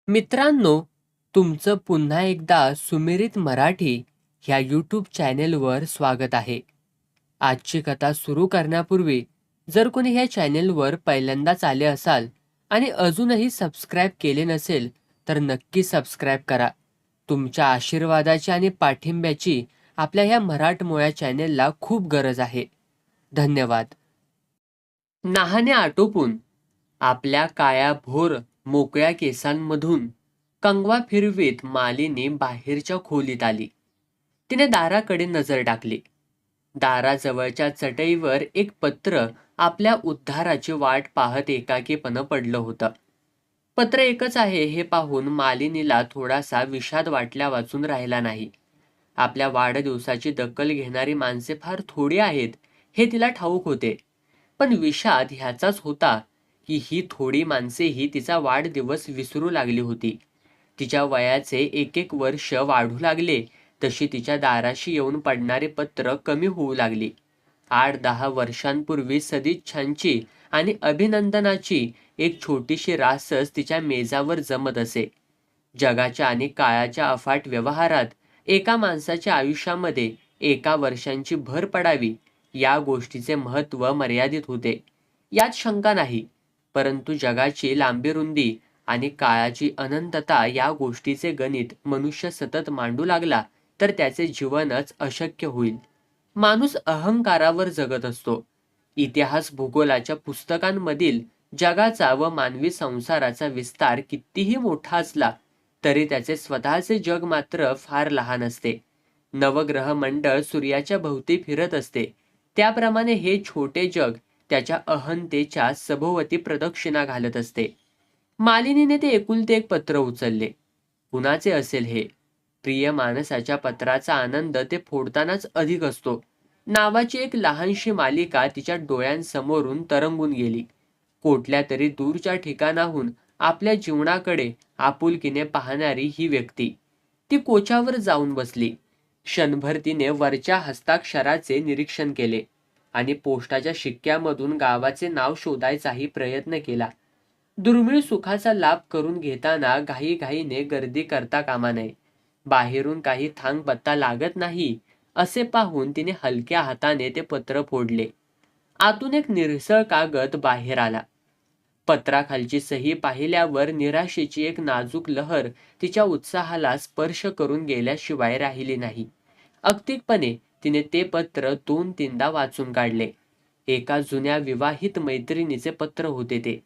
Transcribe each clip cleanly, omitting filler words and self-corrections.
मित्रांनो, तुमचं पुन्हा एकदा सुमिरित मराठी ह्या यूट्यूब चॅनेलवर स्वागत आहे. आजची कथा सुरू करण्यापूर्वी जर कोणी ह्या चॅनेलवर पहिल्यांदाच आले असाल आणि अजूनही सबस्क्राईब केले नसेल तर नक्की सबस्क्राईब करा. तुमच्या आशीर्वादाची आणि पाठिंब्याची आपल्या ह्या मराठमोळ्या चॅनेलला खूप गरज आहे. धन्यवाद. नाहाने आटोपून आपल्या काळ्याभोर मोकळ्या केसांमधून कंगवा फिरवीत मालिनी बाहेरच्या खोलीत आली. तिने दाराकडे नजर टाकली. दाराजवळच्या चटईवर एक पत्र आपल्या उद्धाराची वाट पाहत एकाकीपणं पडलं होतं. पत्र एकच आहे हे पाहून मालिनीला थोडासा विषाद वाटल्या वाचून राहिला नाही. आपल्या वाढदिवसाची दखल घेणारी माणसे फार थोडी आहेत हे तिला ठाऊक होते. पण विषाद ह्याचाच होता की ही थोडी माणसेही तिचा वाढदिवस विसरू लागली होती. तिच्या वयाचे एक एक वर्ष वाढू लागले तशी तिच्या दाराशी येऊन पडणारी पत्र कमी होऊ लागली. 8-10 वर्षांपूर्वी सदिच्छांची आणि अभिनंदनाची एक छोटीशी रासच तिच्या मेजावर जमत असे. जगाच्या आणि काळाच्या अफाट व्यवहारात एका माणसाच्या आयुष्यामध्ये एका वर्षांची भर पडावी या गोष्टीचे महत्त्व मर्यादित होते, यात शंका नाही. परंतु जगाची लांबी रुंदी आणि काळाची अनंतता या गोष्टीचे गणित मनुष्य सतत मांडू लागला तर त्याचे जीवनच अशक्य होईल. माणूस अहंकारावर जगत असतो. इतिहास भूगोलाच्या पुस्तकांमधील जगाचा व मानवी संसाराचा विस्तार कितीही मोठा असला तरी त्याचे स्वतःचे जग मात्र फार लहान असते. नवग्रह मंडळ सूर्याच्या भोवती फिरत असते, त्याप्रमाणे हे छोटे जग त्याच्या अहंतेच्या सभोवती प्रदक्षिणा घालत असते. मालिनीने ते एकुलते एक पत्र उचलले. कुणाचे असेल हे? प्रिय माणसाच्या पत्राचा आनंद ते फोडतानाच अधिक असतो. नावाची एक लहानशी मालिका तिच्या डोळ्यांसमोरून तरंगून गेली. कुठल्या तरी दूरच्या ठिकाणाहून आपल्या जीवनाकडे आपुलकीने पाहणारी ही व्यक्ती. ती कोच्यावर जाऊन बसली. क्षणभर तिने वरच्या हस्ताक्षराचे निरीक्षण केले आणि पोस्टाच्या शिक्क्यामधून गावाचे नाव शोधायचाही प्रयत्न केला. दुर्मिळ सुखाचा लाभ करून घेताना घाईघाईने गर्दी करता कामा नये. बाहेरून काही थांग पत्ता लागत नाही असे पाहून तिने हलक्या हाताने ते पत्र फोडले. आतून एक निरसळ कागद बाहेर आला. पत्राखालची सही पाहिल्यावर निराशेची एक नाजूक लहर तिच्या उत्साहाला स्पर्श करून गेल्याशिवाय राहिली नाही. अगतिकपणे तिने ते पत्र 2-3दा वाचून काढले. एका जुन्या विवाहित मैत्रिणीचे पत्र होते ते.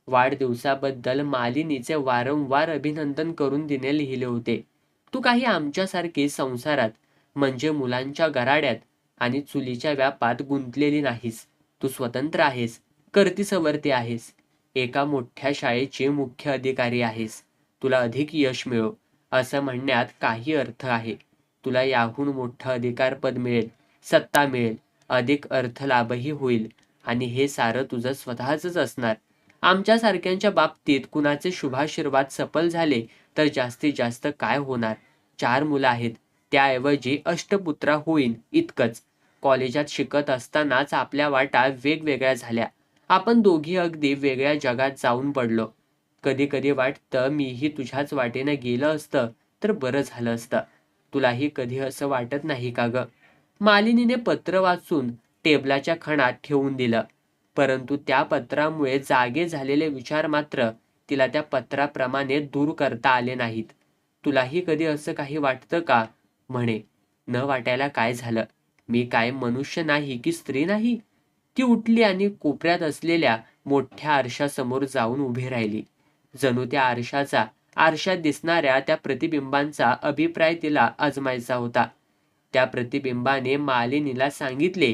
वाढदिवसाबद्दल मालिनीचे वारंवार अभिनंदन करून तिने लिहिले होते. तू काही आमच्यासारखी संसारात म्हणजे मुलांच्या गराड्यात आणि चुलीच्या व्यापात गुंतलेली नाहीस. तू स्वतंत्र आहेस, करती-सवरती आहेस. एका मोठ्या शाळेचे मुख्य अधिकारी आहेस. तुला अधिक यश मिळो असं म्हणण्यात काही अर्थ आहे. तुला याहून मोठं अधिकारपद मिळेल, सत्ता मिळेल, अधिक अर्थलाभही होईल आणि हे सारं तुझं स्वतःचंच असणार. आमच्यासारख्यांच्या बाबतीत कुणाचे शुभाशीर्वाद सफल झाले तर जास्तीत जास्त काय होणार? 4 मुलं आहेत, त्याऐवजी अष्टपुत्रा होईन इतकंच. कॉलेजात शिकत असतानाच आपल्या वाटा वेगवेगळ्या झाल्या. आपण दोघी अगदी वेगळ्या जगात जाऊन पडलो. कधी कधी वाटतं मीही तुझ्याच वाटेनं गेलं असतं तर बरं झालं असतं. तुलाही कधी असं वाटत नाही का ग? मालिनीने पत्र वाचून टेबलाच्या खणात ठेवून दिलं. परंतु त्या पत्रामुळे जागे झालेले विचार मात्र तिला त्या पत्राप्रमाणे दूर करता आले नाहीत. तुलाही कधी असं काही वाटतं का? म्हणे. न वाटायला काय झालं? मी काय मनुष्य नाही की स्त्री नाही? ती उठली आणि कोपऱ्यात असलेल्या मोठ्या आरशासमोर जाऊन उभी राहिली. जणू त्या आरशात दिसणाऱ्या त्या प्रतिबिंबांचा अभिप्राय तिला आजमायचा होता. त्या प्रतिबिंबाने मालिनीला सांगितले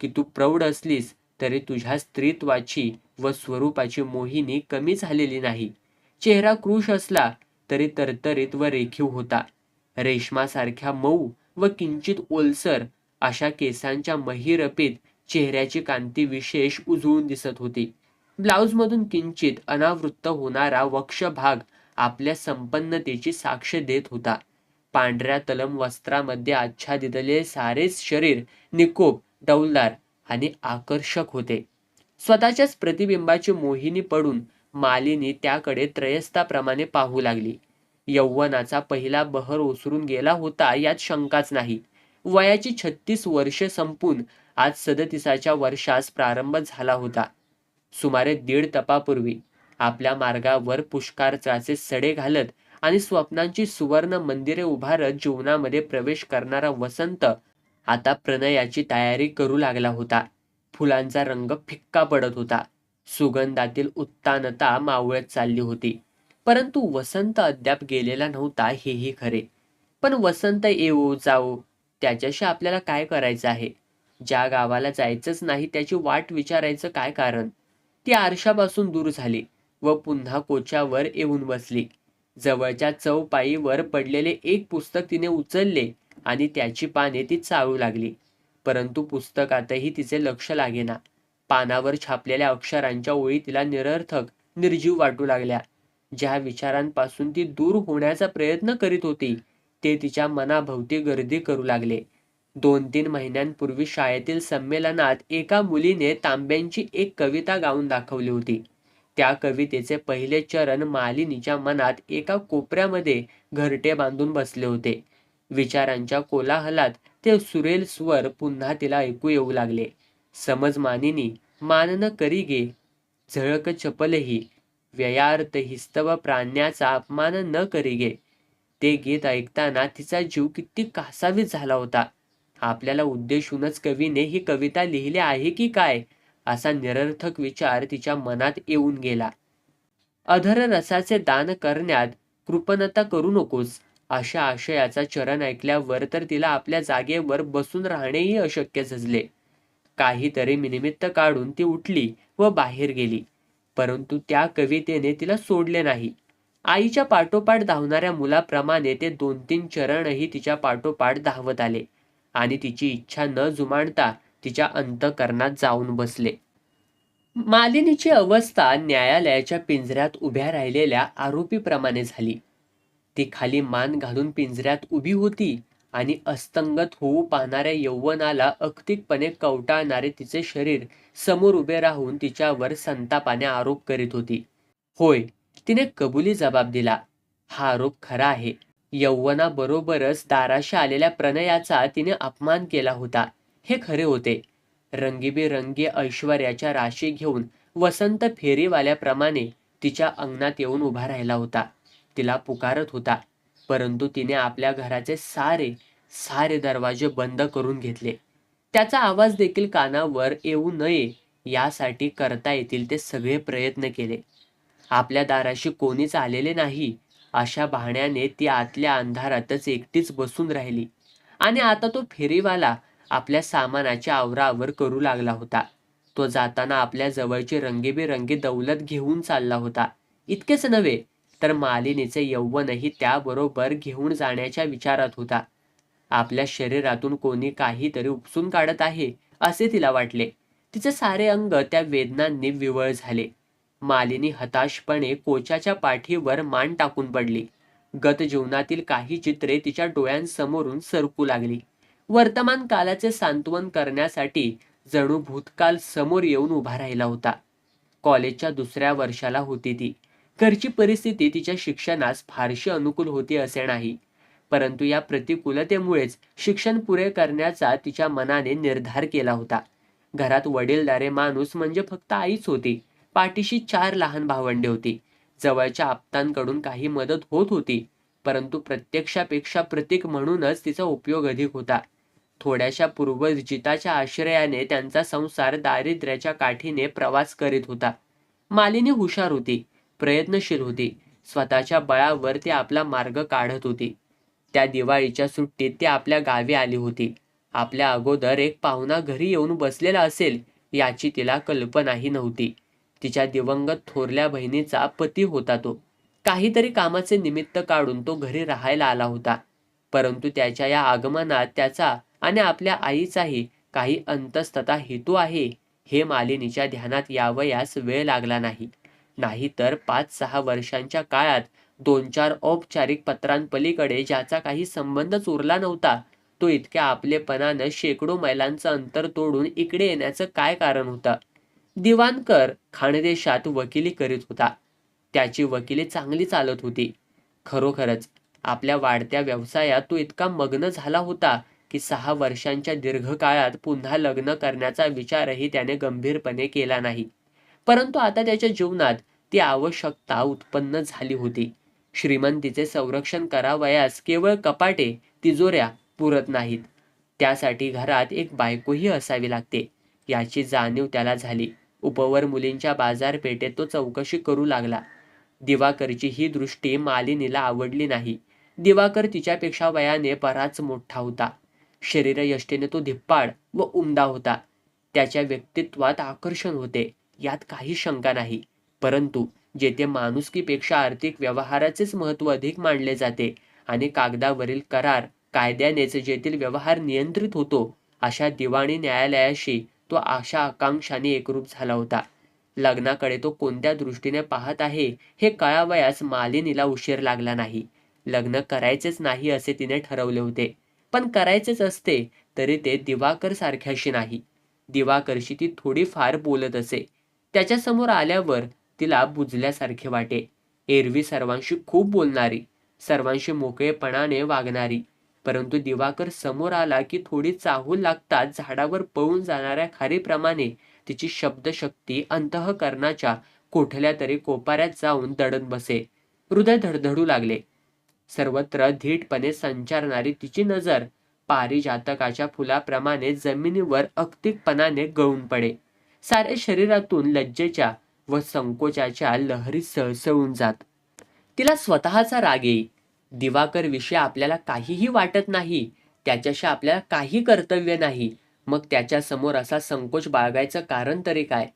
की तू प्रौढ असलीस तरी तुझ्या स्त्रीत्वाची व स्वरूपाची मोहिनी कमी झालेली नाही. चेहरा कृश असला तरी तरतरीत व रेखीव होता. रेशमासारख्या मऊ व किंचित ओलसर अशा केसांच्या महिरपीत चेहऱ्याची कांती विशेष उजळून दिसत होती. ब्लाऊजमधून किंचित अनावृत्त होणारा वक्षभाग आपल्या संपन्नतेची साक्ष देत होता. पांढऱ्या तलम वस्त्रामध्ये आच्छादितले सारेच शरीर निकोप, डौलदार आणि आकर्षक होते. स्वतःच्याच प्रतिबिंबाची मोहिनी पडून मालिनी त्याकडे त्रयस्थाप्रमाणे पाहू लागली. यौवनाचा पहिला बहर ओसरून गेला होता यात शंकाच नाही. वयाची 36 वर्षे संपून आज 37च्या वर्षास प्रारंभ झाला होता. सुमारे 1.5 तपापूर्वी आपल्या मार्गावर पुष्कळचे सडे घालत आणि स्वप्नांची सुवर्ण मंदिरे उभारत जीवनामध्ये प्रवेश करणारा वसंत आता प्रणयाची तयारी करू लागला होता. फुलांचा रंग फिक्का पडत होता. सुगंधातील उत्तानता मावळत चालली होती. परंतु वसंत अद्याप गेलेला नव्हता हेही खरे. पण वसंत येवो जावो त्याच्याशी आपल्याला काय करायचं आहे? ज्या गावाला जायचंच नाही त्याची वाट विचारायचं काय कारण? ती आरशापासून दूर झाली व पुन्हा कोच्यावर येऊन बसली. जवळच्या चौपाईवर पडलेले एक पुस्तक तिने उचलले आणि त्याची पाने ती चाळू लागली. परंतु पुस्तकातही तिचे लक्ष लागेना. पानावर छापलेल्या अक्षरांच्या ओळी तिला निरर्थक, निर्जीव वाटू लागल्या. ज्या विचारांपासून ती दूर होण्याचा प्रयत्न करीत होती ते तिच्या मनाभोवती गर्दी करू लागले. 2-3 महिन्यांपूर्वी शाळेतील संमेलनात एका मुलीने तांब्यांची एक कविता गाऊन दाखवली होती. त्या कवितेचे पहिले चरण मालिनीच्या मनात एका कोपऱ्यामध्ये घरटे बांधून बसले होते. विचारांच्या कोलाहलात ते सुरेल स्वर पुन्हा तिला ऐकू येऊ लागले. समज मानिनी मान न करी गे, झळक चपलही, व्ययार्थ हिस्तव प्राण्याचा अपमान न करी गे. ते गीत ऐकताना तिचा जीव किती कासावीस झाला होता. आपल्याला उद्देशूनच कवीने ही कविता लिहिली आहे की काय असा निरर्थक विचार तिच्या मनात येऊन गेला. अधर रसाचे दान करण्यात कृपणता करू नकोस अशा आशयाचा चरण ऐकल्यावर तर तिला आपल्या जागेवर बसून राहणेही अशक्य झजले. काहीतरी निमित्त काढून ती उठली व बाहेर गेली. परंतु त्या कवितेने तिला सोडले नाही. आईच्या पाठोपाठ धावणाऱ्या मुलाप्रमाणे ते 2-3 चरणही तिच्या पाठोपाठ धावत आले आणि तिची इच्छा न जुमानता तिच्या अंतःकरणात जाऊन बसले. मालिनीची अवस्था न्यायालयाच्या पिंजऱ्यात उभ्या राहिलेल्या आरोपीप्रमाणे झाली. ती खाली मान घालून पिंजऱ्यात उभी होती आणि अस्तंगत होऊ पाहणाऱ्या यौवनाला अगतिकपणे कवटाळणारे तिचे शरीर समोर उभे राहून तिच्यावर संतापाने आरोप करीत होती. होय, तिने कबुली जबाब दिला. हा आरोप खरा आहे. यौवनाबरोबरच दाराशी आलेल्या प्रणयाचा तिने अपमान केला होता. हे खरे होते. रंगीबेरंगी ऐश्वर्याच्या राशी घेऊन वसंत फेरीवाल्याप्रमाणे तिच्या अंगणात येऊन उभा राहिला होता. तिला पुकारत होता. परंतु तिने आपल्या घराचे सारे दरवाजे बंद करून घेतले. त्याचा आवाज देखील कानावर येऊ नये यासाठी करता येतील ते सगळे प्रयत्न केले. आपल्या दाराशी कोणीच आलेले नाही अशा बहाण्याने ती आतल्या अंधारातच एकटीच बसून राहिली. आणि आता तो फेरीवाला आपल्या सामानाची आवराआवर करू लागला होता. तो जाताना आपल्या जवळची रंगीबेरंगी दौलत घेऊन चालला होता. इतकेच नव्हे तर मालिनीचे यौवनही त्याबरोबर घेऊन जाण्याच्या विचारात होता. आपल्या शरीरातून कोणी काहीतरी उपसून काढत आहे असे तिला वाटले. तिचे सारे अंग त्या वेदनांनी विवळ झाले. मालिनी हताशपणे कोच्याच्या पाठीवर मान टाकून पडली. गत जीवनातील काही चित्रे तिच्या डोळ्यांसमोरून सरकू लागली. वर्तमान कालाचे सांत्वन करण्यासाठी जणू भूतकाल समोर येऊन उभा राहिला होता. कॉलेजच्या 2ऱ्या वर्षाला होती ती. घरची परिस्थिती तिच्या शिक्षणास फारशी अनुकूल होती असे नाही. परंतु या प्रतिकूलतेमुळेच शिक्षण पुरे करण्याचा तिच्या मनाने निर्धार केला होता. घरात वडीलधारे माणूस म्हणजे फक्त आईच होती. पाठीशी 4 लहान भावंडे होती. जवळच्या आप्तांकडून काही मदत होत होती. परंतु प्रत्यक्षापेक्षा प्रतीक म्हणूनच तिचा उपयोग अधिक होता. थोड्याशा पूर्वजिताच्या आश्रयाने त्यांचा संसार दारिद्र्याच्या काठीने प्रवास करीत होता. मालिनी हुशार होती, प्रयत्नशील होती. स्वतःच्या बळावर ती आपला मार्ग काढत होती. त्या दिवाळीच्या सुट्टीत ती आपल्या गावी आली होती. आपल्या अगोदर एक पाहुणा घरी येऊन बसलेला असेल याची तिला कल्पनाही नव्हती. तिच्या दिवंगत थोरल्या बहिणीचा पती होता तो. काहीतरी कामाचे निमित्त काढून तो घरी राहायला आला होता. परंतु त्याच्या या आगमनात त्याचा आणि आपल्या आईचाही काही अंतस्तता हेतू आहे हे मालिनीच्या ध्यानात यावयास वेळ लागला नाही. नाहीतर 5-6 वर्षांच्या काळात 2-4 औपचारिक पत्रांपलीकडे ज्याचा काही संबंधच उरला नव्हता तो इतक्या आपलेपणानं शेकडो मैलांचं अंतर तोडून इकडे येण्याचं काय कारण होतं? दिवाणकर खानदेशात वकिली करीत होता. त्याची वकिली चांगली चालत होती. खरोखरच आपल्या वाढत्या व्यवसायात तो इतका मग्न झाला होता की 6 वर्षांच्या दीर्घकाळात पुन्हा लग्न करण्याचा विचारही त्याने गंभीरपणे केला नाही. परंतु आता त्याच्या जीवनात ती आवश्यकता उत्पन्न झाली होती. श्रीमंतीचे संरक्षण करावयास केवळ कपाटे, तिजोऱ्या पुरत नाहीत. त्यासाठी घरात एक बायकोही असावी लागते, याची जाणीव त्याला झाली. उपवर मुलींच्या बाजारपेठेत तो चौकशी करू लागला. दिवाकरची ही दृष्टी मालिनीला आवडली नाही. दिवाकर तिच्यापेक्षा वयाने बराच मोठा होता. शरीरयष्टीने तो धिप्पाड व उमदा होता. त्याच्या व्यक्तित्वात आकर्षण होते, यात काही शंका नाही. परंतु जेथे माणुसकीपेक्षा आर्थिक व्यवहाराचेच महत्त्व अधिक मानले जाते आणि कागदावरील करार कायद्यानेच जेथील व्यवहार नियंत्रित होतो, अशा दिवाणी न्यायालयाशी तो आशा आकांक्षाने एकरूप झाला होता. लग्नाकडे तो कोणत्या दृष्टीने पाहत आहे हे कळावयास मालिनीला उशीर लागला नाही. लग्न करायचेच नाही असे तिने ठरवले होते, पण करायचेच असते तरी ते दिवाकर सारख्याशी नाही. दिवाकरशी ती थोडीफार बोलत असे. त्याच्यासमोर आल्यावर तिला बुजल्यासारखे वाटे. एरवी सर्वांशी खूप बोलणारी, सर्वांशी मोकळेपणाने वागणारी, परंतु दिवाकर समोर आला की थोडी चाहूल लागताच झाडावर पळून जाणाऱ्या खारीप्रमाणे तिची शब्दशक्ती अंतःकरणाच्या कुठल्या तरी कोपऱ्यात जाऊन दडत बसे. हृदय धडधडू लागले. सर्वत्र धीटपणे संचारणारी तिची नजर पारिजातकाच्या फुलाप्रमाणे जमिनीवर अगतिकपणाने गळून पडे. साऱ्या शरीरातून लज्जेच्या व संकोचाच्या लहरी सळसळून जात. तिला स्वतःचा राग येई. दिवाकर विषयी आपल्याला काहीही वाटत नाही, त्याच्याशी आपल्याला काही कर्तव्य नाही, मग त्याच्या समोर असा संकोच बाळगायचं कारण तरी काय?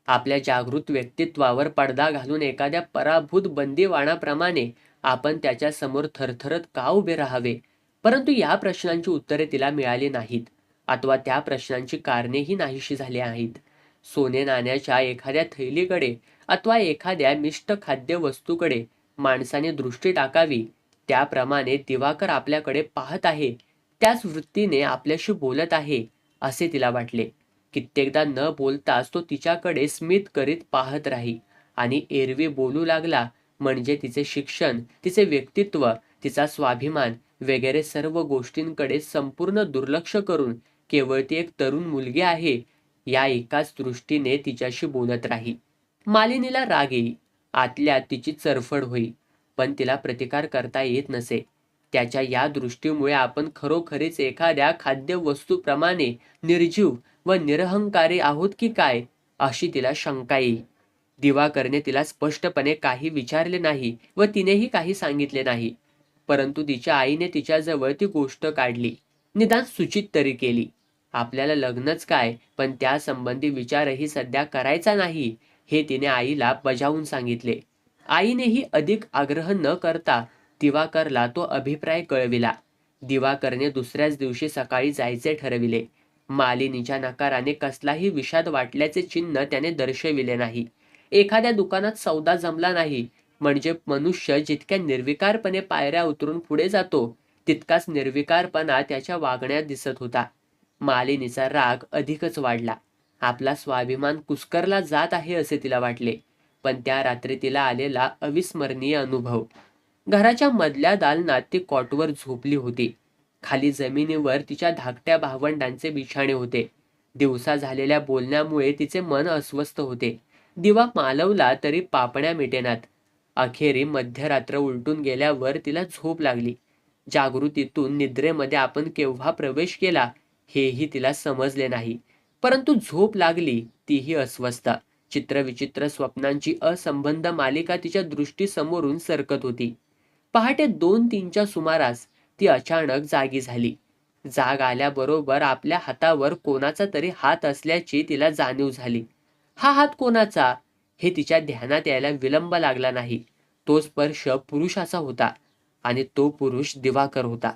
आपल्या जागृत व्यक्तित्वावर पडदा घालून एखाद्या पराभूत बंदिवानाप्रमाणे आपण त्याच्या समोर थरथरत का उभे राहावे? परंतु या प्रश्नांची उत्तरे तिला मिळाली नाहीत, अथवा त्या प्रश्नांची कारणेही नाहीशी झाली आहेत. सोने नाण्याच्या एखाद्या थैलीकडे अथवा एखाद्या मिष्ट खाद्य वस्तूकडे माणसाने दृष्टी टाकावी, त्याप्रमाणे दिवाकर आपल्याकडे पाहत आहे, त्याच वृत्तीने आपल्याशी बोलत आहे असे तिला वाटले. कित्येकदा न बोलताच तो तिच्याकडे स्मित करीत पाहत राही आणि एरवी बोलू लागला म्हणजे तिचे शिक्षण, तिचे व्यक्तित्व, तिचा स्वाभिमान वगैरे सर्व गोष्टींकडे संपूर्ण दुर्लक्ष करून केवळ ती एक तरुण मुलगी आहे या एकाच दृष्टीने तिच्याशी बोलत राही. मालिनीला राग येई, आतल्यात तिची चरफड होई, पण तिला प्रतिकार करता येत नसे. त्याच्या या दृष्टीमुळे आपण खरोखरीच एखाद्या खाद्यवस्तूप्रमाणे निर्जीव व निरहंकारी आहोत की काय, अशी तिला शंका येई. दिवाकरने तिला स्पष्टपणे काही विचारले नाही व तिनेही काही सांगितले नाही. परंतु तिच्या आईने तिच्याजवळ ती गोष्ट काढली, निदान सूचित तरी केली. आपल्याला लग्नच काय, पण त्यासंबंधी विचारही सध्या करायचा नाही, हे तिने आईला बजावून सांगितले. आईनेही अधिक आग्रह न करता दिवाकरला तो अभिप्राय कळविला. दिवाकरने दुसऱ्याच दिवशी सकाळी जायचे ठरविले. मालिनीच्या नकाराने कसलाही विषाद वाटल्याचे चिन्ह त्याने दर्शविले नाही. एखाद्या दुकानात सौदा जमला नाही म्हणजे मनुष्य जितक्या निर्विकारपणे पायऱ्या उतरून पुढे जातो, तितकाच निर्विकारपणा त्याच्या वागण्यात दिसत होता. मालिनीचा राग अधिकच वाढला. आपला स्वाभिमान कुस्करला जात आहे असे तिला वाटले. पण त्या रात्री तिला आलेला अविस्मरणीय अनुभव. घराच्या मधल्या दालनात ती कॉटवर झोपली होती. खाली जमिनीवर तिच्या धाकट्या भावंडांचे बिछाणे होते. दिवसा झालेल्या बोलण्यामुळे तिचे मन अस्वस्थ होते. दिवा मालवला तरी पापण्या मिटेनात. अखेरी मध्यरात्र उलटून गेल्यावर तिला झोप लागली. जागृतीतून निद्रेमध्ये आपण केव्हा प्रवेश केला हेही तिला समजले नाही. परंतु झोप लागली तीही अस्वस्थ. चित्रविचित्र स्वप्नांची असंबंध मालिका तिच्या दृष्टीसमोरून सरकत होती. पहाटे 2-3च्या सुमारास ती अचानक जागी झाली. जाग आल्याबरोबर आपल्या हातावर कोणाचा तरी हात असल्याची तिला जाणीव झाली. हा हात कोणाचा हे तिच्या ध्यानात यायला विलंब लागला नाही. तो स्पर्श पुरुषाचा होता आणि तो पुरुष दिवाकर होता.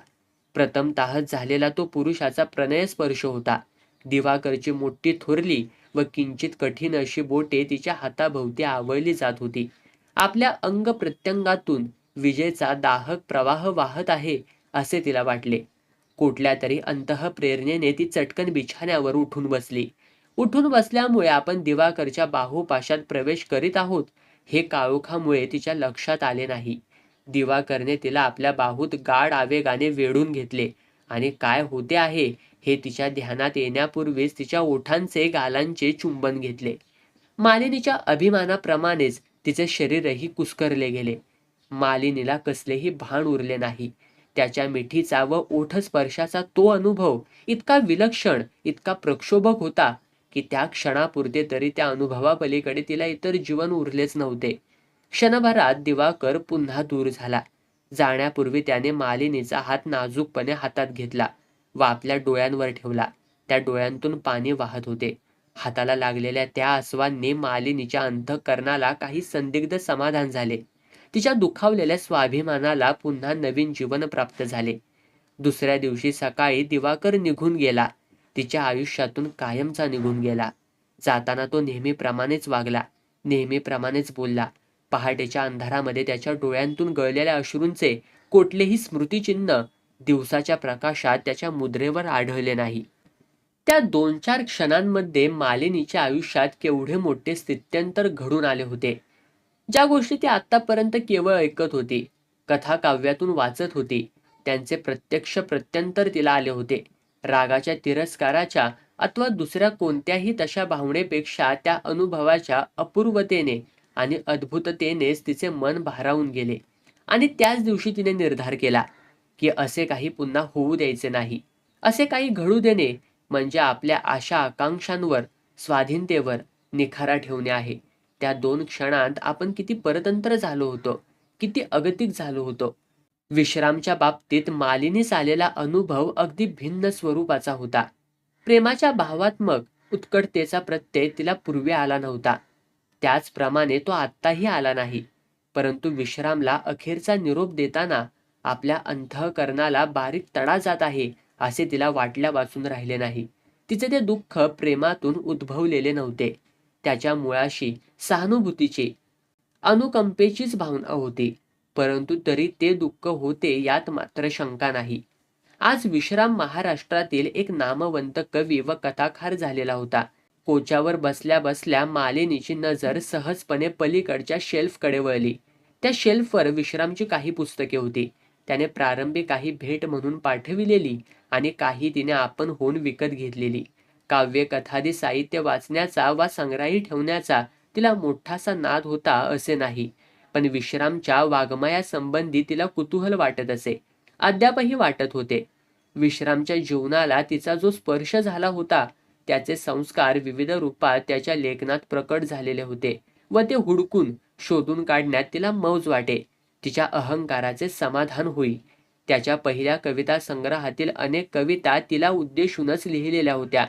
प्रथमतः झालेला तो पुरुषाचा प्रणय स्पर्श होता. दिवाकरची मोठी थोरली व किंचित कठीण अशी बोटे तिच्या हाताभोवती आवळली जात होती. आपल्या अंग प्रत्यंगातून विजेचा दाहक प्रवाह वाहत आहे असे तिला वाटले. कुठल्या तरी अंतःप्रेरणेने ती चटकन बिछाण्यावर उठून बसली. उठून बसल्यामुळे आपण दिवाकरच्या बाहुपाशात प्रवेश करीत आहोत हे काळोखामुळे तिच्या लक्षात आले नाही. दिवाकरने तिला आपल्या बाहूत गाढ आवेगाने वेढून घेतले आणि काय होते आहे हे तिच्या ध्यानात येण्यापूर्वीच तिच्या ओठांचे गालांचे चुंबन घेतले. मालिनीच्या अभिमानाप्रमाणेच तिचे शरीरही कुस्करले गेले. मालिनीला कसलेही भान उरले नाही. त्याच्या मिठीचा व ओठस्पर्शाचा तो अनुभव इतका विलक्षण, इतका प्रक्षोभक होता की त्या क्षणापुरते तरी त्या अनुभवापलीकडे तिला इतर जीवन उरलेच नव्हते. क्षणभरात दिवाकर पुन्हा दूर झाला. जाण्यापूर्वी त्याने मालिनीचा हात नाजूकपणे हातात घेतला व आपल्या डोळ्यांवर ठेवला. त्या डोळ्यांतून पाणी वाहत होते. हाताला लागलेल्या त्या आसवांनी मालिनीच्या अंतःकरणाला काही संदिग्ध समाधान झाले. तिच्या दुखावलेल्या स्वाभिमानाला पुन्हा नवीन जीवन प्राप्त झाले. दुसऱ्या दिवशी सकाळी दिवाकर निघून गेला. तिच्या आयुष्यातून कायमचा निघून गेला. जाताना तो नेहमीप्रमाणेच वागला, नेहमीप्रमाणेच बोलला. पहाटेच्या अंधारामध्ये त्याच्या डोळ्यांतून गळलेल्या अश्रूंचे कुठलेही स्मृतिचिन्ह दिवसाच्या प्रकाशात त्याच्या मुद्रेवर आढळले नाही. त्या 2-4 क्षणांमध्ये मालिनीच्या आयुष्यात केवढे मोठे स्थित्यंतर घडून आले होते. ज्या गोष्टी ती आतापर्यंत केवळ ऐकत होती, कथा काव्यातून वाचत होती, त्यांचे प्रत्यक्ष प्रत्यंतर तिला आले होते. रागाच्या, तिरस्काराच्या अथवा दुसऱ्या कोणत्याही तशा भावनेपेक्षा त्या अनुभवाच्या अपूर्वतेने आणि अद्भुततेनेच तिचे मन भारावून गेले. आणि त्याच दिवशी तिने निर्धार केला की असे काही पुन्हा होऊ द्यायचे नाही. असे काही घडू देणे म्हणजे आपल्या आशा आकांक्षांवर, स्वाधीनतेवर निखारा ठेवणे आहे. त्या 2 क्षणांत आपण किती परतंत्र झालो होतो, किती अगतिक झालो होतो. विश्रामच्या बाबतीत मालिनीस आलेला अनुभव अगदी भिन्न स्वरूपाचा होता. प्रेमाच्या भावात्मक उत्कटतेचा प्रत्यय तिला पूर्वी आला नव्हता. त्याचप्रमाणे तो आत्ताही आला नाही. परंतु विश्रामला अखेरचा निरोप देताना आपल्या अंतःकरणाला बारीक तडा जात आहे असे तिला वाटल्या वाचून राहिले नाही. तिचे ते दुःख प्रेमातून उद्भवलेले नव्हते. त्याच्या मुळाशी सहानुभूतीची, अनुकंपेचीच भावना होती. परंतु तरी ते दुःख होते यात मात्र शंका नाही. आज विश्राम महाराष्ट्रातील एक नामवंत कवी व कथाकार झालेला होता. कोच्यावर बसल्या बसल्या मालिनीची नजर सहजपणे पलीकडच्या शेल्फकडे वळली. त्या शेल्फवर विश्रामची काही पुस्तके होती. त्याने प्रारंभी काही भेट म्हणून पाठविलेली आणि काही तिने आपण होऊन विकत घेतलेली. काव्य, कथादी साहित्य वाचण्याचा वा संग्रही ठेवण्याचा तिला मोठासा नाद होता असे नाही. पण विश्रामच्या वाङ्मयासंबंधी तिला कुतूहल वाटत असे. अद्यापही वाटत होते. विश्रामच्या जीवनाला तिचा जो स्पर्श झाला होता त्याचे संस्कार विविध रूपात त्याच्या लेखनात प्रकट झालेले होते व ते हुडकून शोधून काढण्यात तिला मौज वाटे. तिच्या अहंकाराचे समाधान होई. त्याच्या पहिल्या कविता संग्रहातील अनेक कविता तिला उद्देशूनच लिहिलेल्या होत्या.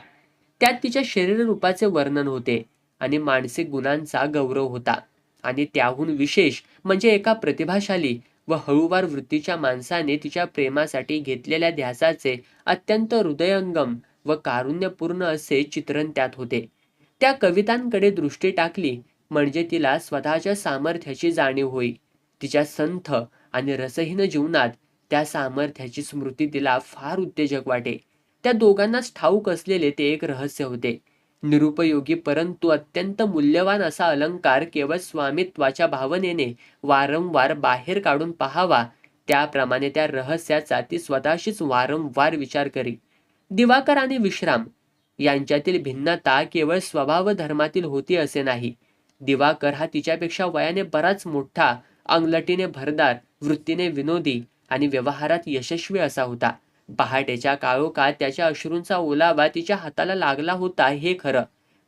त्यात तिच्या शरीररूपाचे वर्णन होते आणि मानसिक गुणांचा गौरव होता. आणि त्याहून विशेष म्हणजे एका प्रतिभाशाली व हळूवार वृत्तीच्या माणसाने तिच्या प्रेमासाठी घेतलेल्या ध्यासाचे अत्यंत हृदयंगम व कारुण्यपूर्ण असे चित्रण त्यात होते. त्या कवितांकडे दृष्टी टाकली म्हणजे तिला स्वतःच्या सामर्थ्याची जाणीव होई. तिच्या संथ आणि रसहीन जीवनात त्या सामर्थ्याची स्मृती तिला फार उत्तेजक वाटे. त्या दोघांनाच ठाऊक असलेले ते एक रहस्य होते. निरुपयोगी परंतु अत्यंत मूल्यवान असा अलंकार केवळ स्वामित्वाच्या भावनेने वारंवार बाहेर काढून पाहावा, त्याप्रमाणे त्या रहस्याचा ती स्वतःशीच वारंवार विचार करी. दिवाकर आणि विश्राम यांच्यातील भिन्नता केवळ स्वभाव धर्मातील होती असे नाही. दिवाकर हा तिच्यापेक्षा वयाने बराच मोठा, अंगलटीने भरदार, वृत्तीने विनोदी आणि व्यवहारात यशस्वी असा होता. पहाटेच्या काळोखात त्याच्या अश्रूंचा ओलावा तिच्या हाताला लागला होता हे खरं,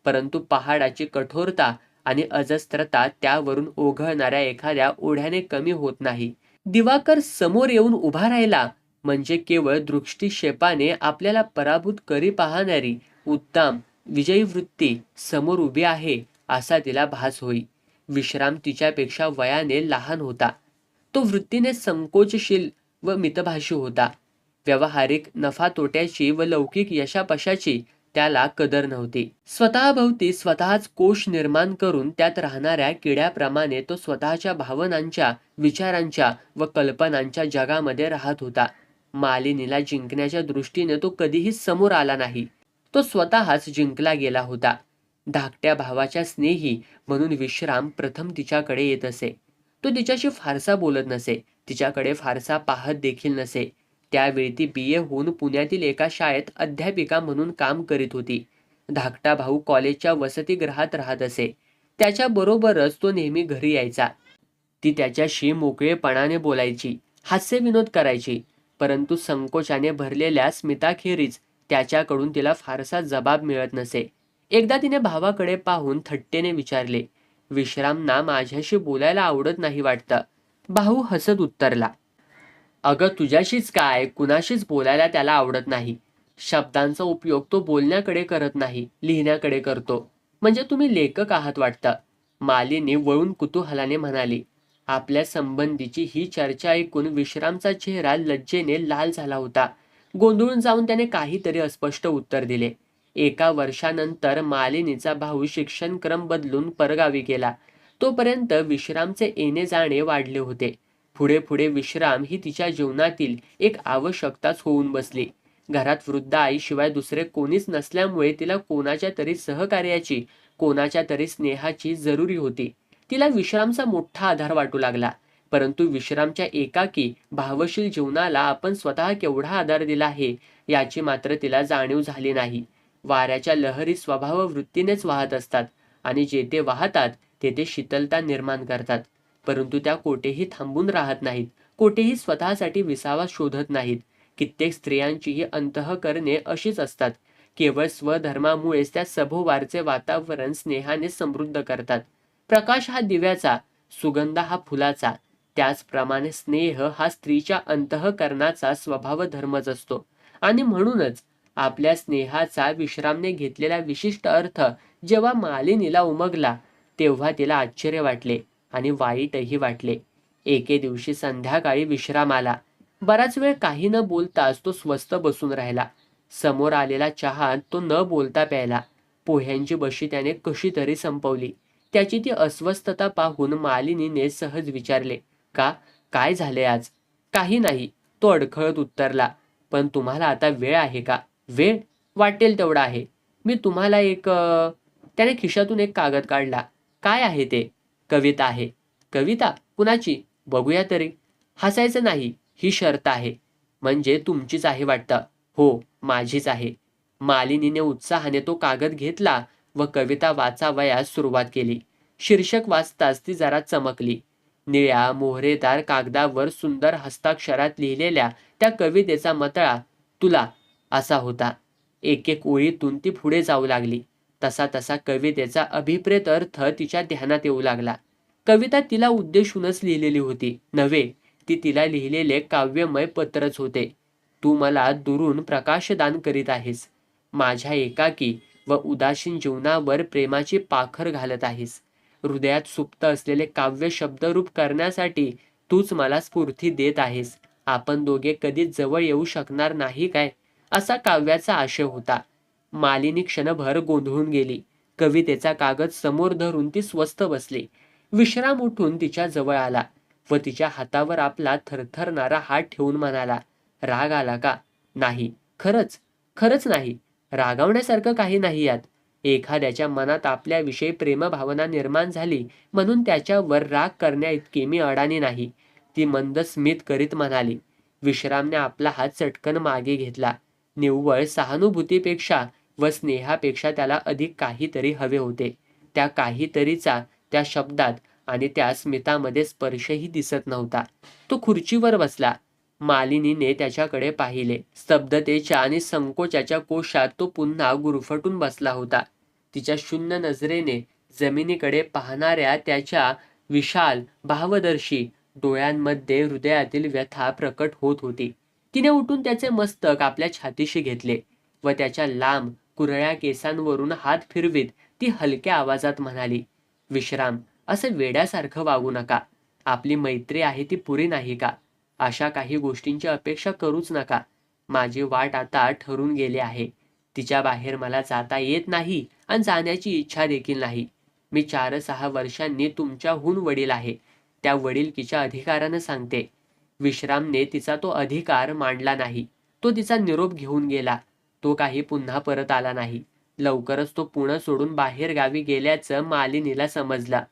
परंतु पहाडाची कठोरता आणि अजस्त्रता त्यावरून ओघळणाऱ्या एखाद्या ओढ्याने कमी होत नाही. दिवाकर समोर येऊन उभा राहिला म्हणजे केवळ दृष्टिक्षेपाने आपल्याला पराभूत करी पाहणारी उत्तम विजयी वृत्ती समोर उभी आहे असा तिला भास होई. विश्राम तिच्यापेक्षा वयाने लहान होता. तो वृत्तीने संकोचशील व मितभाषी होता. व्यावहारिक नफा तोट्याची व लौकिक यशापशाची त्याला कदर नव्हती. स्वतःभोवती स्वतःच कोश निर्माण करून त्यात राहणाऱ्या किड्याप्रमाणे तो स्वतःच्या भावनांच्या, विचारांच्या व कल्पनांच्या जगामध्ये राहत होता. मालिनीला जिंकण्याच्या दृष्टीने तो कधीही समोर आला नाही. तो स्वतःच जिंकला गेला होता. धाकट्या भावाच्या स्नेही म्हणून विश्राम प्रथम तिच्याकडे येत असे. तो तिच्याशी फारसा बोलत नसे, तिच्याकडे फारसा पाहत देखील नसे. त्यावेळी ती BA होऊन पुण्यातील एका शाळेत अध्यापिका म्हणून काम करीत होती. धाकटा भाऊ कॉलेजच्या वसतिगृहात राहत असे. त्याच्या बरोबरच तो नेहमी घरी यायचा. ती त्याच्याशी मोकळेपणाने बोलायची, हास्यविनोद करायची, परंतु संकोचाने भरलेल्या स्मिताखेरीज त्याच्याकडून तिला फारसा जबाब मिळत नसे. एकदा तिने भावाकडे पाहून थट्टेने विचारले, विश्रामना माझ्याशी बोलायला आवडत नाही वाटतं. भाऊ हसत उत्तरला, अगं तुझ्याशीच काय, कुणाशीच बोलायला त्याला आवडत नाही. शब्दांचा उपयोग तो बोलण्याकडे करत नाही, लिहिण्याकडे करतो. म्हणजे तुम्ही लेखक आहात वाटतं. मालिनी वळून कुतूहलाने म्हणाली. आपल्या संबंधीची ही चर्चा ऐकून विश्रामचा चेहरा लज्जेने लाल झाला होता. गोंधळून जाऊन त्याने काहीतरी अस्पष्ट उत्तर दिले. 1 वर्षानंतर मालिनीचा भाऊ शिक्षणक्रम बदलून परगावी गेला. तोपर्यंत विश्रामचे येणे जाणे वाढले होते. पुढे पुढे विश्राम ही तिच्या जीवनातील एक आवश्यकताच होऊन बसली. घरात वृद्ध आईशिवाय दुसरे कोणीच नसल्यामुळे तिला कोणाच्या तरी सहकार्याची, कोणाच्या तरी स्नेहाची जरुरी होती. तिला विश्रामचा मोठा आधार वाटू लागला. परंतु विश्रामच्या एकाकी भावशील जीवनाला आपण स्वतः केवढा आधार दिला आहे याची मात्र तिला जाणीव झाली नाही. वाऱ्याच्या लहरी स्वभाव वृत्तीनेच वाहत असतात आणि जेथे वाहतात तेथे शीतलता निर्माण करतात. परंतु त्या कोठेही थांबून राहत नाहीत, कोठेही स्वतःसाठी विसावा शोधत नाहीत. कित्येक स्त्रियांचीही अंतःकरणे अशीच असतात. केवळ स्वधर्मामुळेच त्या सभोवारचे वातावरण स्नेहाने समृद्ध करतात. प्रकाश हा दिव्याचा, सुगंध हा फुलाचा, त्याचप्रमाणे स्नेह हा स्त्रीच्या अंतःकरणाचा स्वभाव धर्मच असतो. आणि म्हणूनच आपल्या स्नेहाचा विश्रामने घेतलेला विशिष्ट अर्थ जेव्हा मालिनीला उमगला तेव्हा तिला आश्चर्य वाटले आणि वाईटही वाटले. एके दिवशी संध्याकाळी विश्राम आला. बराच वेळ काही न बोलताच तो स्वस्थ बसून राहिला. समोर आलेला चहा तो न बोलता प्यायला. पोह्यांची बशी त्याने कशी तरी संपवली. त्याची ती अस्वस्थता पाहून मालिनीने सहज विचारले, का, काय झाले आज? काही नाही, तो अडखळत उत्तरला. पण तुम्हाला आता वेळ आहे का? वेळ? वाटेल तेवढा आहे. मी तुम्हाला त्याने खिशातून एक कागद काढला. काय आहे ते? कविता आहे. कविता? कुणाची? बघूया तरी. हसायचं नाही, ही शर्त आहे. म्हणजे तुमचीच आहे वाटतं. हो, माझीच आहे. मालिनीने उत्साहाने तो कागद घेतला व कविता वाचावयास सुरुवात केली. शीर्षक वाचताच ती जरा चमकली. निळ्या मोहरेदार कागदावर सुंदर हस्ताक्षरात लिहिलेल्या त्या कवितेचा मतळा तुला असा होता. एक एक ओळीतून ती पुढे जाऊ लागली. तसा तसा कवितेचा अभिप्रेत अर्थ तिच्या ध्यानात येऊ लागला. कविता तिला उद्देशूनच लिहिलेली होती नव्हे, ती तिला लिहिलेले काव्यमय पत्रच होते. तू मला दुरून प्रकाशदान करीत आहेस. माझ्या एकाकी व उदासीन जीवनावर प्रेमाची पाखर घालत आहेस. हृदयात सुप्त असलेले काव्य शब्दरूप करण्यासाठी तूच मला स्फूर्ती देत आहेस. आपण दोघे कधीच जवळ येऊ शकणार नाही काय? असा काव्याचा आशय होता. मालिनी क्षणभर गोंधळून गेली. कवितेचा कागद समोर धरून ती स्वस्थ बसली. विश्राम उठून तिच्या जवळ आला व तिच्या हातावर आपला थरथरणारा हात ठेवून म्हणाला, राग आला का? नाही, खरंच खरंच नाही. रागावण्यासारखं काही नाही यात. एखाद्याच्या मनात आपल्याविषयी प्रेमभावना निर्माण झाली म्हणून त्याच्यावर राग करण्या इतकी मी अडाणी नाही. ती मंद स्मित करीत म्हणाली. विश्रामने आपला हात चटकन मागे घेतला. निव्वळ सहानुभूतीपेक्षा व स्नेहापेक्षा त्याला अधिक काहीतरी हवे होते. त्या काहीतरीचा त्या शब्दात आणि त्या स्मितामध्ये स्पर्शही दिसत नव्हता. तो खुर्चीवर बसला. मालिनीने त्याच्याकडे पाहिले. स्तब्धतेच्या आणि संकोचाच्या कोशात तो पुन्हा गुरफटून बसला होता. तिच्या शून्य नजरेने जमिनीकडे पाहणाऱ्या त्याच्या विशाल भावदर्शी डोळ्यांमध्ये हृदयातील व्यथा प्रकट होत होती. तिने उठून त्याचे मस्तक आपल्या छातीशी घेतले व त्याच्या लांब कुरळ्या केसांवरून हात फिरवीत ती हलक्या आवाजात म्हणाली, विश्राम, असं वेड्यासारखं वागू नका. आपली मैत्री आहे ती पुरी नाही का? अशा काही गोष्टींची अपेक्षा करूच नका. माझी वाट आता ठरून गेली आहे. तिच्या बाहेर मला जाता येत नाही आणि जाण्याची इच्छा देखील नाही. मी 4-6 वर्षांनी तुमच्याहून वडील आहे. त्या वडिलकीच्या अधिकारानं सांगते. विश्रामने तिचा तो अधिकार मांडला नाही. तो तिचा निरोप घेऊन गेला. तो काही पुन्हा परत आला नाही. लवकरच तो पुणे सोडून बाहेर गावी गेल्याचं मालिनीला समजलं.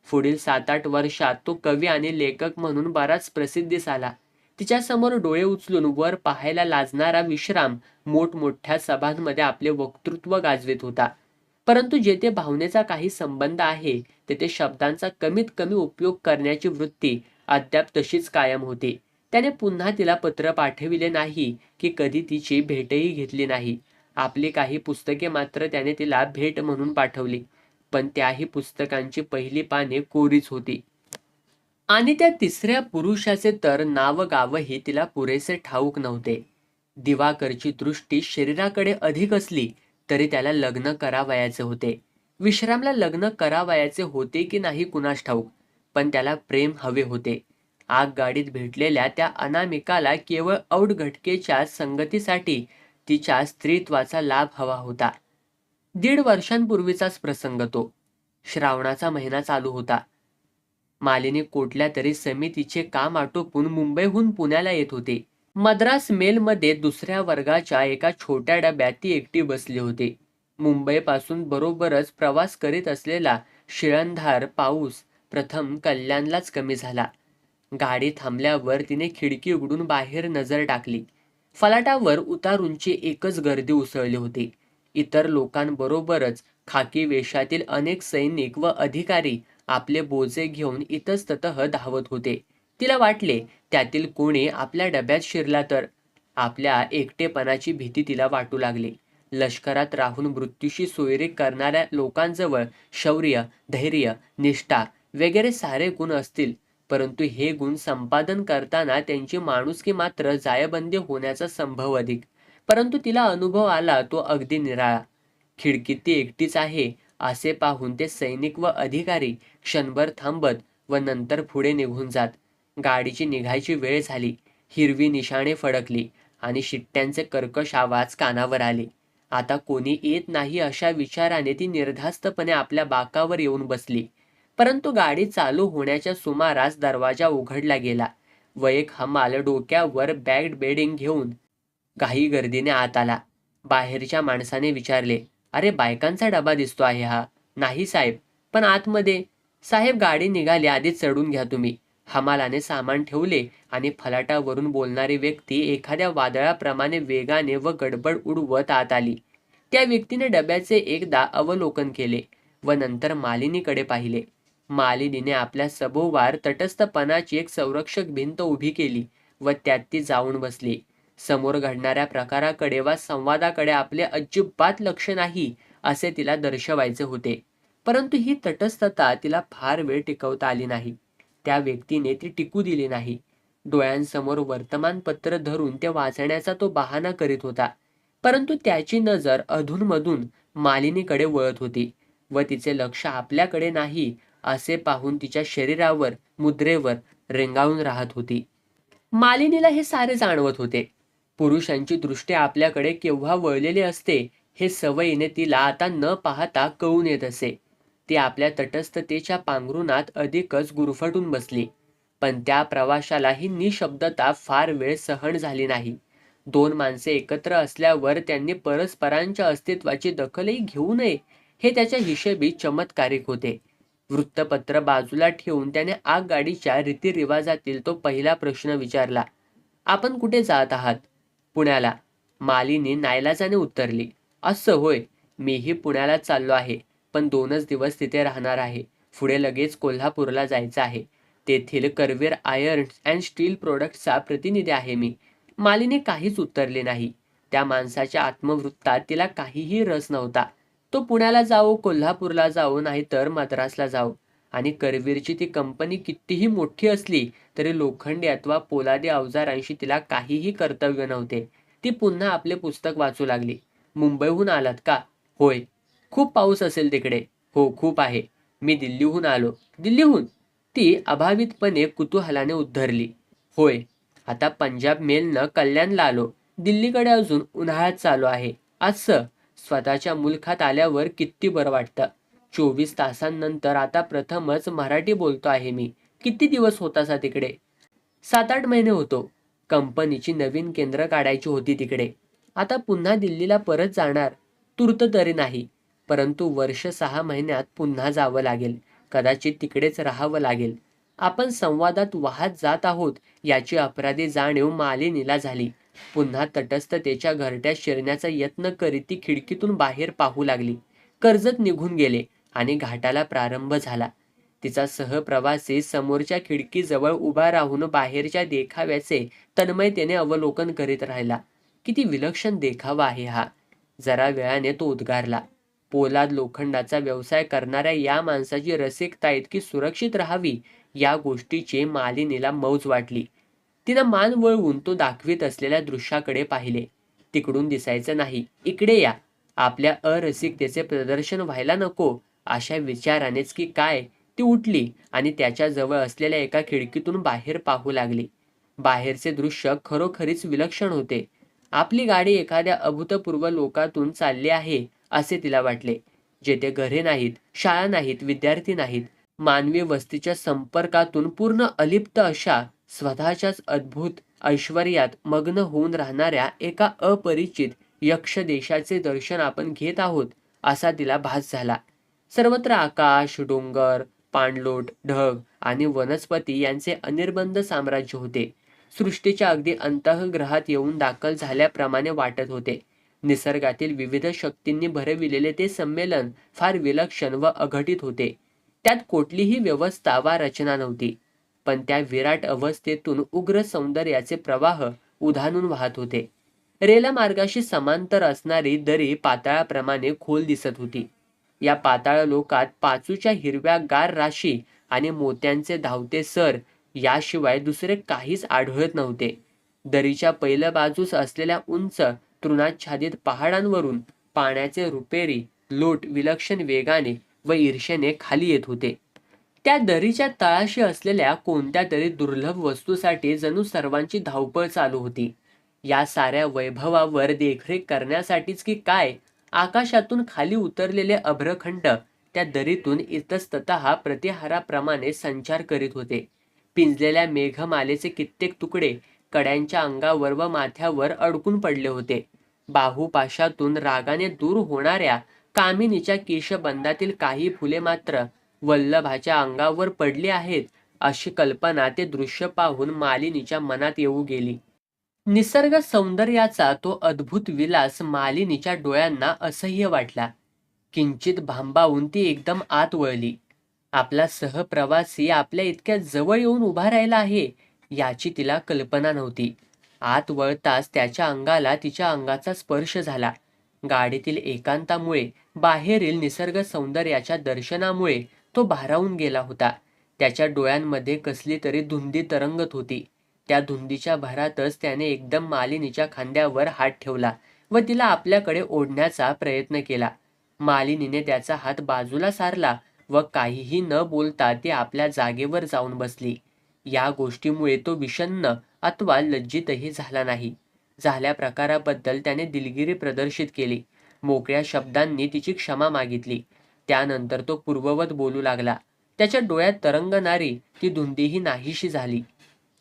पुढील 7-8 वर्षात तो कवी आणि लेखक म्हणून बराच प्रसिद्धीस आला. तिच्यासमोर डोळे उचलून वर पाहायला लाजणारा विश्राम मोठमोठ्या सभांमध्ये आपले वक्तृत्व गाजवित होता. परंतु जेथे भावनेचा काही संबंध आहे, तेथे शब्दांचा कमीत कमी उपयोग करण्याची वृत्ती अद्याप तशीच कायम होती. त्याने पुन्हा तिला पत्र पाठविले नाही की कधी तिची भेटही घेतली नाही. आपली काही पुस्तके मात्र त्याने तिला भेट म्हणून पाठवली, पण त्याही पुस्तकांची पहिली पाने कोरीच होती. आणि त्या तिसऱ्या पुरुषाचे तर नाव गावही तिला पुरेसे ठाऊक नव्हते. दिवाकरची दृष्टी शरीराकडे अधिक असली तरी त्याला लग्न करावयाचे होते. विश्रामला लग्न करावयाचे होते की नाही कुणास ठाऊक, पण त्याला प्रेम हवे होते. आगगाडीत भेटलेल्या त्या अनामिकाला केवळ औटघटकेच्या संगतीसाठी तिच्या स्त्रीत्वाचा लाभ हवा होता. 1.5 वर्षांपूर्वीचाच प्रसंग तो. श्रावणाचा महिना चालू होता. मालिनी कुठल्या तरी समितीचे काम आटोपून मुंबईहून पुण्याला येत होती. मद्रास मेलमध्ये दुसऱ्या वर्गाच्या एका छोट्या डब्यात ती एकटी बसली होती. मुंबईपासून बरोबरच प्रवास करीत असलेला शिळंधार पाऊस प्रथम कल्याणलाच कमी झाला. गाडी थांबल्यावर तिने खिडकी उघडून बाहेर नजर टाकली. फलाटावर उतारूंची एकच गर्दी उसळली होती. इतर लोकांबरोबरच खाकी वेशातील अनेक सैनिक व अधिकारी आपले बोजे घेऊन इतस्ततः धावत होते. तिला वाटले त्यातील कोणी आपल्या डब्यात शिरला तर. आपल्या एकटेपणाची भीती तिला वाटू लागली. लष्करात राहून मृत्यूशी सोयरी करणाऱ्या लोकांजवळ शौर्य, धैर्य, निष्ठा वगैरे सारे गुण असतील, परंतु हे गुण संपादन करताना त्यांची माणुसकी मात्र जायबंदी होण्याचा संभव अधिक. परंतु तिला अनुभव आला तो अगदी निराळा. खिडकीत ती एकटीच आहे असे पाहून ते सैनिक व अधिकारी क्षणभर थांबत व नंतर पुढे निघून जात. गाडीची निघायची वेळ झाली. हिरवी निशाणे फडकली आणि शिट्ट्यांचे कर्कश आवाज कानावर आले. आता कोणी येत नाही अशा विचाराने ती निर्धास्तपणे आपल्या बाकावर येऊन बसली. परंतु गाडी चालू होण्याच्या सुमारास दरवाजा उघडला गेला व एक हमाल डोक्यावर बॅग बेडिंग घेऊन घाई गर्दीने आत आला. बाहेरच्या माणसाने विचारले, अरे बायकांचा डबा दिसतो आहे हा. नाही साहेब, पण आतमध्ये. साहेब गाडी निघाली, आधी चढून घ्या तुम्ही. हमालाने सामान ठेवले आणि फलाटावरून बोलणारी व्यक्ती एखाद्या वादळाप्रमाणे वेगाने व गडबड उडवत आत आली. त्या व्यक्तीने डब्याचे एकदा अवलोकन केले व नंतर मालिनीकडे पाहिले. मालिनीने आपल्या सभोवार तटस्थपणाची एक संरक्षक भिंत उभी केली व त्यात ती जाऊन बसली. समोर घडणाऱ्या प्रकाराकडे वा संवादाकडे आपले अजिबात लक्ष नाही असे तिला दर्शवायचे होते. परंतु ही तटस्थता तिला फार वेळ टिकवता आली नाही. त्या व्यक्तीने ती टिकू दिली नाही. डोळ्यांसमोर वर्तमानपत्र धरून ते वाचण्याचा तो बहाणा करीत होता. परंतु त्याची नजर अधूनमधून मालिनीकडे वळत होती व तिचे लक्ष आपल्याकडे नाही असे पाहून तिच्या शरीरावर, मुद्रेवर रेंगाळून राहत होती. मालिनीला हे सारे जाणवत होते. पुरुषांची दृष्टी आपल्याकडे केव्हा वळलेली असते हे सवयीने तिला आता न पाहता कळून येत असे. ती आपल्या तटस्थतेच्या पांघरुणात अधिकच गुरफटून बसली. पण त्या प्रवाशाला ही निशब्दता फार वेळ सहन झाली नाही. 2 माणसे एकत्र असल्यावर त्यांनी परस्परांच्या अस्तित्वाची दखलही घेऊ नये हे त्याच्या हिशेबी चमत्कारिक होते. वृत्तपत्र बाजूला ठेवून त्याने आगगाडीच्या रीतिरिवाजातील तो पहिला प्रश्न विचारला, आपण कुठे जात आहात? पुण्याला. मालिनी नाईलाजाने उत्तरली, असं होय, मीही पुण्याला चाललो आहे, पण 2च दिवस तिथे राहणार आहे. पुढे लगेच कोल्हापूरला जायचं आहे. तेथील करवीर आयर्न अँड स्टील प्रोडक्ट्सचा प्रतिनिधी आहे मी. मालिनी काहीच उत्तरली नाही. त्या माणसाच्या आत्मवृत्तात तिला काहीही रस नव्हता. तो पुण्याला जाओ, कोल्हापूरला जाओ, नाहीतर मद्रासला जाओ. आणि करवीरची ती कंपनी कितीही मोठी असली तरी लोखंडी अथवा पोलादी अवजारांशी तिला काहीही कर्तव्य नव्हते. ती पुन्हा आपले पुस्तक वाचू लागली. मुंबईहून आलात का? होय. खूप पाऊस असेल तिकडे? हो, खूप आहे. मी दिल्लीहून आलो. दिल्लीहून? ती अभावितपणे कुतूहलाने उद्धरली. होय. आता पंजाब मेलनं कल्याणला आलो. दिल्लीकडे अजून उन्हाळ्यात चालू आहे. असं. स्वतःच्या मुलखात आल्यावर किती बरं वाटतं. 24 तासांनंतर आता प्रथमच मराठी बोलतो आहे मी. किती दिवस होतासा तिकडे? 7-8 महिने होतो. कंपनीची नवीन केंद्र काढायची होती तिकडे. आता पुन्हा दिल्लीला परत जाणार. तूर्त तरी नाही, परंतु वर्ष 6 महिन्यात पुन्हा जावं लागेल. कदाचित तिकडेच राहावं लागेल. आपण संवादात वाहत जात आहोत याची अपराधी जाणीव मालिनीला झाली. पुन्हा तटस्थतेच्या घरट्यात शिरण्याचा यत्न करीत ती खिडकीतून बाहेर पाहू लागली. कर्जत निघून गेले आणि घाटाला प्रारंभ झाला. तिचा सहप्रवासी समोरच्या खिडकीजवळ उभा राहून बाहेरच्या देखाव्याचे तन्मयतेने अवलोकन करीत राहिला. किती विलक्षण देखावा आहे हा, जरा वेळाने तो उद्गारला. पोलाद लोखंडाचा व्यवसाय करणाऱ्या या माणसाची रसिकता इतकी सुरक्षित राहावी या गोष्टीची मालिनीला मौज वाटली. तिनं मान वळवून तो दाखवीत असलेल्या दृश्याकडे पाहिले. तिकडून दिसायचं नाही, इकडे या. आपल्या अरसिकतेचे प्रदर्शन व्हायला नको अशा विचारानेच की काय ती उठली आणि त्याच्या जवळ असलेल्या एका खिडकीतून बाहेर पाहू लागली. बाहेरचे दृश्य खरोखरीच विलक्षण होते. आपली गाडी एखाद्या अभूतपूर्व लोकातून चालली आहे असे तिला वाटले, जेथे घरे नाहीत, शाळा नाहीत, विद्यार्थी नाहीत. मानवी वस्तीच्या संपर्कातून पूर्ण अलिप्त अशा स्वतःच्याच अद्भुत ऐश्वर्यात मग्न होऊन राहणाऱ्या एका अपरिचित यक्ष देशाचे दर्शन आपण घेत आहोत असा तिला भास झाला. सर्वत्र आकाश, डोंगर, पाणलोट, ढग आणि वनस्पती यांचे अनिर्बंध साम्राज्य होते. सृष्टीच्या अगदी अंतःग्रहात येऊन दाखल झाल्याप्रमाणे वाटत होते. निसर्गातील विविध शक्तींनी भरविलेले ते संमेलन फार विलक्षण व अघटित होते. त्यात कुठलीही व्यवस्था वा रचना नव्हती, पण त्या विराट अवस्थेतून उग्र सौंदर्याचे प्रवाह उधाणून वाहत होते. रेलमार्गाशी समांतर असणारी दरी पाताळाप्रमाणे खोल दिसत होती. या पाताळ लोकात पाचूच्या हिरव्या गार राशी आणि मोत्यांचे धावते सर याशिवाय दुसरे काहीच आढळत नव्हते. दरीच्या पहिल्या बाजूस असलेल्या उंच तृणाच्छादित पहाडांवरून पाण्याचे रुपेरी लोट विलक्षण वेगाने व ईर्ष्येने खाली येत होते. त्या दरीच्या तळाशी असलेल्या कोणत्या तरी दुर्लभ वस्तूसाठी जणू सर्वांची धावपळ चालू होती. या साऱ्या वैभवावर देखरेख करण्यासाठीच की काय आकाशातून खाली उतरलेले अभ्रखंड त्या दरीतून इतस्ततः प्रतिहाराप्रमाणे संचार करीत होते. पिंजलेल्या मेघमालेचे कित्येक तुकडे कड्यांच्या अंगावर व माथ्यावर अडकून पडले होते. बाहुपाशातून रागाने दूर होणाऱ्या कामिनीच्या केशबंदातील काही फुले मात्र वल्लभाच्या अंगावर पडली आहेत अशी कल्पना ते दृश्य पाहून मालिनीच्या मनात येऊ गेली. निसर्ग सौंदर्याचा तो अद्भुत विलास मालिनीच्या डोळ्यांना असह्य वाटला. किंचित भांबावून ती एकदम आत वळली. आपला सहप्रवासी आपल्या इतक्या जवळ येऊन उभा राहिला आहे याची तिला कल्पना नव्हती. आत वळताच त्याच्या अंगाला तिच्या अंगाचा स्पर्श झाला. गाडीतील एकांतामुळे, बाहेरील निसर्ग सौंदर्याच्या दर्शनामुळे तो भारावून गेला होता. त्याच्या डोळ्यांमध्ये कसली तरी धुंदी तरंगत होती. त्या धुंदीच्या भरातच त्याने एकदम मालिनीच्या खांद्यावर हात ठेवला व तिला आपल्याकडे ओढण्याचा प्रयत्न केला. मालिनीने त्याचा हात बाजूला सारला व काहीही न बोलता ती आपल्या जागेवर जाऊन बसली. या गोष्टीमुळे तो विषण्ण अथवा लज्जितही झाला नाही. झाल्या प्रकाराबद्दल त्याने दिलगिरी प्रदर्शित केली. मोकळ्या शब्दांनी तिची क्षमा मागितली. त्यानंतर तो पूर्ववत बोलू लागला. त्याच्या डोळ्यात तरंगणारी ती धुंदीही नाहीशी झाली.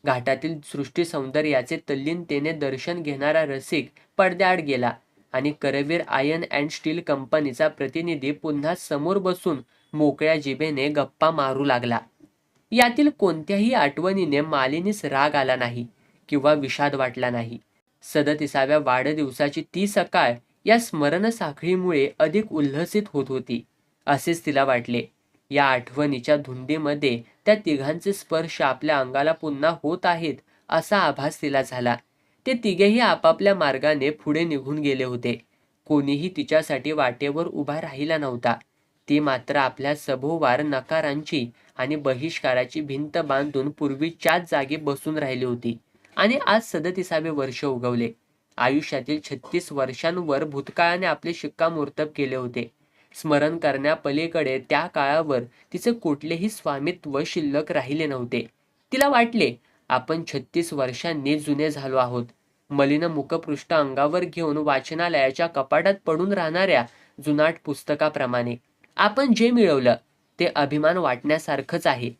घाटातील सृष्टी सौंदर्याचे तल्लीनतेने दर्शन घेणारा रसिक पडद्याआड गेला आणि करवीर आयर्न अँड स्टील कंपनीचा प्रतिनिधी पुन्हा समोर बसून मोकळ्या जिभेने गप्पा मारू लागला. यातील कोणत्याही आठवणीने मालिनीस राग आला नाही किंवा विषाद वाटला नाही. 37व्या वाढदिवसाची ती सकाळ या स्मरणसाखळीमुळे अधिक उल्हसित होत होती असेच तिला वाटले. या आठवणीच्या धुंदीमध्ये त्या तिघांचे स्पर्श आपल्या अंगाला पुन्हा होत आहेत असा आभास तिला झाला. ते तिघेही आपापल्या मार्गाने पुढे निघून गेले होते. कोणीही तिच्यासाठी वाटेवर उभा राहिला नव्हता. ती मात्र आपल्या सभोवार नकारांची आणि बहिष्काराची भिंत बांधून पूर्वीच्याच जागी बसून राहिली होती. आणि आज 37वे वर्ष उगवले. आयुष्यातील 36 वर्षांवर भूतकाळाने आपले शिक्कामोर्तब केले होते. स्मरण करण्यापलीकडे त्या काळावर तिचे कुठलेही स्वामित्व शिल्लक राहिले नव्हते. तिला वाटले, आपण 36 वर्षांनी जुने झालो आहोत. मलिन मुखपृष्ठ अंगावर घेऊन वाचनालयाच्या कपाटात पडून राहणाऱ्या जुनाट पुस्तकाप्रमाणे. आपण जे मिळवलं ते अभिमान वाटण्यासारखंच आहे.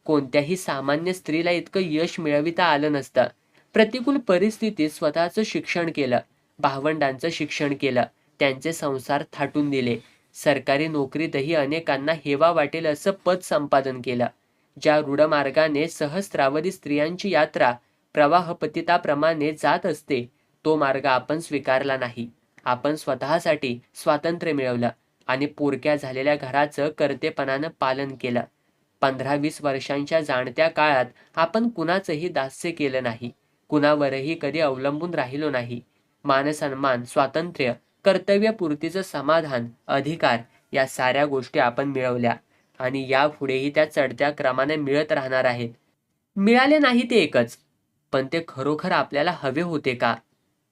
कोणत्याही सामान्य स्त्रीला इतकं यश मिळविता आलं नसतं. प्रतिकूल परिस्थितीत स्वतःचं शिक्षण केलं, भावंडांचं शिक्षण केलं, त्यांचे संसार थाटून दिले. सरकारी नोकरीतही अनेकांना हेवा वाटेल असं पद संपादन केलं. ज्या रूढ मार्गाने सहस्रावधी स्त्रियांची यात्रा प्रवाहपतिताप्रमाणे जात असते, तो मार्ग आपण स्वीकारला नाही. आपण स्वतःसाठी स्वातंत्र्य मिळवलं आणि पोरक्या झालेल्या घराचं कर्तेपणानं पालन केलं. 15-20 वर्षांच्या जाणत्या काळात आपण कुणाचंही दास्य केलं नाही. कुणावरही कधी अवलंबून राहिलो नाही. मानसन्मान, स्वातंत्र्य, कर्तव्यपूर्तीचं समाधान, अधिकार या साऱ्या गोष्टी आपण मिळवल्या आणि यापुढेही त्या चढत्या क्रमाने मिळत राहणार आहेत. मिळाले नाही ते एकच, पण ते खरोखर आपल्याला हवे होते का?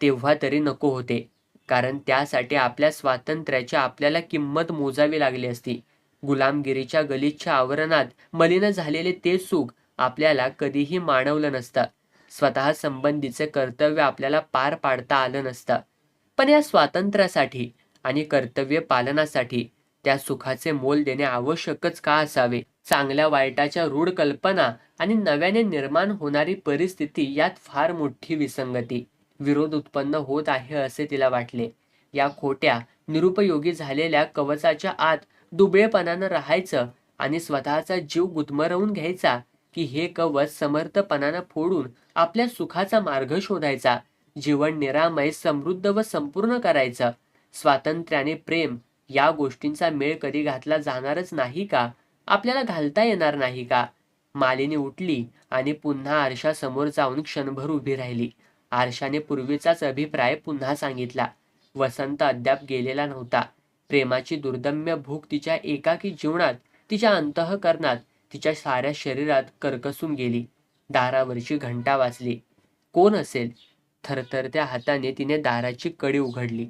तेव्हा तरी नको होते, कारण त्यासाठी आपल्या स्वातंत्र्याची आपल्याला किंमत मोजावी लागली असती. गुलामगिरीच्या गलिच्छ आवरणात मलिन झालेले ते सुख आपल्याला कधीही माणवलं नसतं. स्वतः संबंधीचे कर्तव्य आपल्याला पार पाडता आलं नसतं. पण या स्वातंत्र्यासाठी आणि कर्तव्य पालनासाठी त्या सुखाचे मोल देणे आवश्यकच का असावे? चांगल्या वाईटाच्या रूढ कल्पना आणि नव्याने निर्माण होणारी परिस्थिती यात फार मोठी विसंगती, विरोध उत्पन्न होत आहे असे तिला वाटले. या खोट्या, निरुपयोगी झालेल्या कवचाच्या आत दुबळेपणानं राहायचं आणि स्वतःचा जीव गुदमरवून घ्यायचा, की हे कवच समर्थपणानं फोडून आपल्या सुखाचा मार्ग शोधायचा, जीवन निरामय, समृद्ध व संपूर्ण करायचं. स्वातंत्र्याने प्रेम या गोष्टींचा मेळ कधी घातला जाणारच नाही का? आपल्याला घालता येणार नाही का? मालिनी उठली आणि पुन्हा आरशासमोर जाऊन क्षणभर उभी राहिली. आरशाने पूर्वीचाच अभिप्राय पुन्हा सांगितला. वसंत अद्याप गेलेला नव्हता. प्रेमाची दुर्दम्य भूक तिच्या एकाकी जीवनात, तिच्या अंतःकरणात, तिच्या साऱ्या शरीरात करकसून गेली. दारावरची घंटा वाजली. कोण असेल? थरथरत्या हाताने तिने दाराची कडी उघडली.